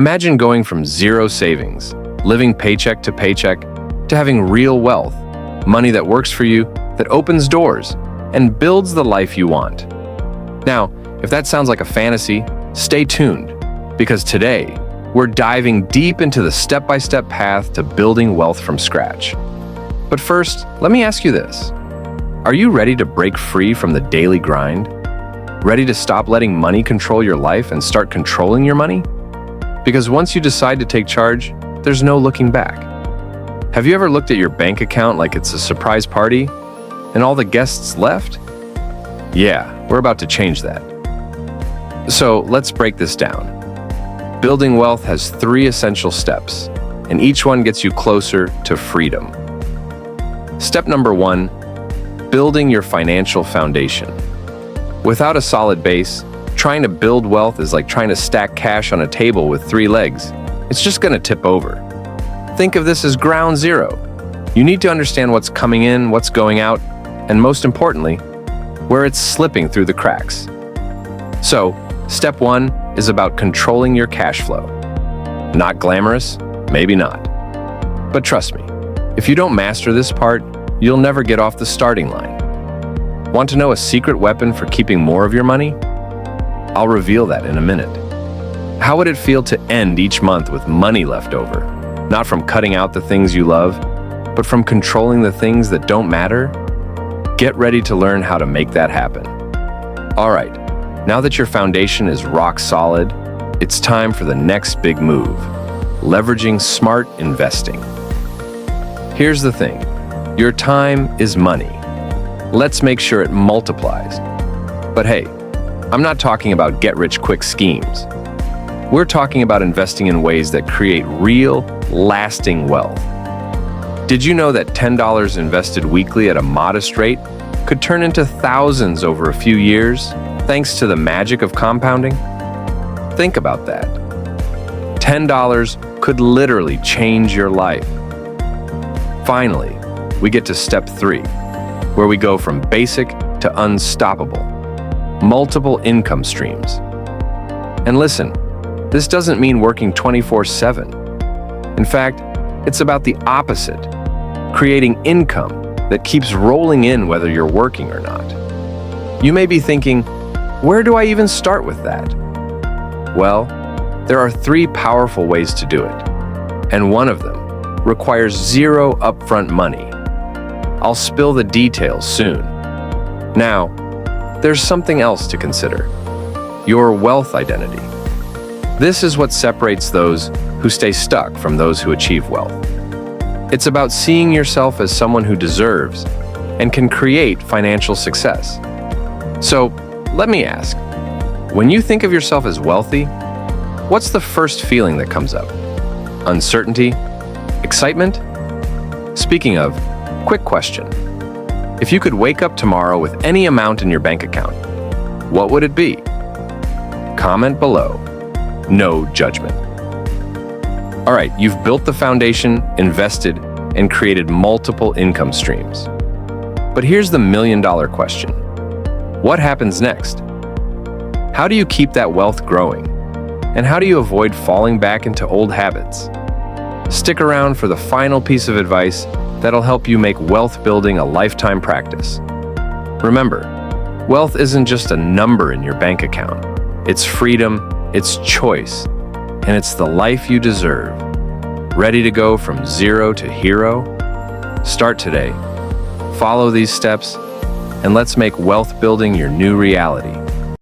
Imagine going from zero savings, living paycheck to paycheck, to having real wealth, money that works for you, that opens doors, and builds the life you want. Now, if that sounds like a fantasy, stay tuned, because today, we're diving deep into the step-by-step path to building wealth from scratch. But first, let me ask you this. Are you ready to break free from the daily grind? Ready to stop letting money control your life and start controlling your money? Because once you decide to take charge, there's no looking back. Have you ever looked at your bank account like it's a surprise party and all the guests left? Yeah, we're about to change that. So let's break this down. Building wealth has 3 essential steps, and each one gets you closer to freedom. Step number 1, building your financial foundation. Without a solid base, trying to build wealth is like trying to stack cash on a table with 3 legs. It's just going to tip over. Think of this as ground zero. You need to understand what's coming in, what's going out, and most importantly, where it's slipping through the cracks. So, step 1 is about controlling your cash flow. Not glamorous? Maybe not. But trust me, if you don't master this part, you'll never get off the starting line. Want to know a secret weapon for keeping more of your money? I'll reveal that in a minute. How would it feel to end each month with money left over? Not from cutting out the things you love, but from controlling the things that don't matter? Get ready to learn how to make that happen. All right, now that your foundation is rock solid, it's time for the next big move, leveraging smart investing. Here's the thing, your time is money. Let's make sure it multiplies. But hey, I'm not talking about get-rich-quick schemes. We're talking about investing in ways that create real, lasting wealth. Did you know that $10 invested weekly at a modest rate could turn into thousands over a few years, thanks to the magic of compounding? Think about that. $10 could literally change your life. Finally, we get to step 3, where we go from basic to unstoppable. Multiple income streams. And listen, this doesn't mean working 24/7. In fact, it's about the opposite, creating income that keeps rolling in whether you're working or not. You may be thinking, where do I even start with that? Well, there are 3 powerful ways to do it, and one of them requires 0 upfront money. I'll spill the details soon. Now, there's something else to consider: your wealth identity. This is what separates those who stay stuck from those who achieve wealth. It's about seeing yourself as someone who deserves and can create financial success. So, let me ask, when you think of yourself as wealthy, what's the first feeling that comes up? Uncertainty? Excitement? Speaking of, quick question. If you could wake up tomorrow with any amount in your bank account, what would it be? Comment below. No judgment. All right, you've built the foundation, invested, and created multiple income streams. But here's the million-dollar question. What happens next? How do you keep that wealth growing? And how do you avoid falling back into old habits? Stick around for the final piece of advice that'll help you make wealth building a lifetime practice. Remember, wealth isn't just a number in your bank account. It's freedom, it's choice, and it's the life you deserve. Ready to go from 0 to hero? Start today. Follow these steps, and let's make wealth building your new reality.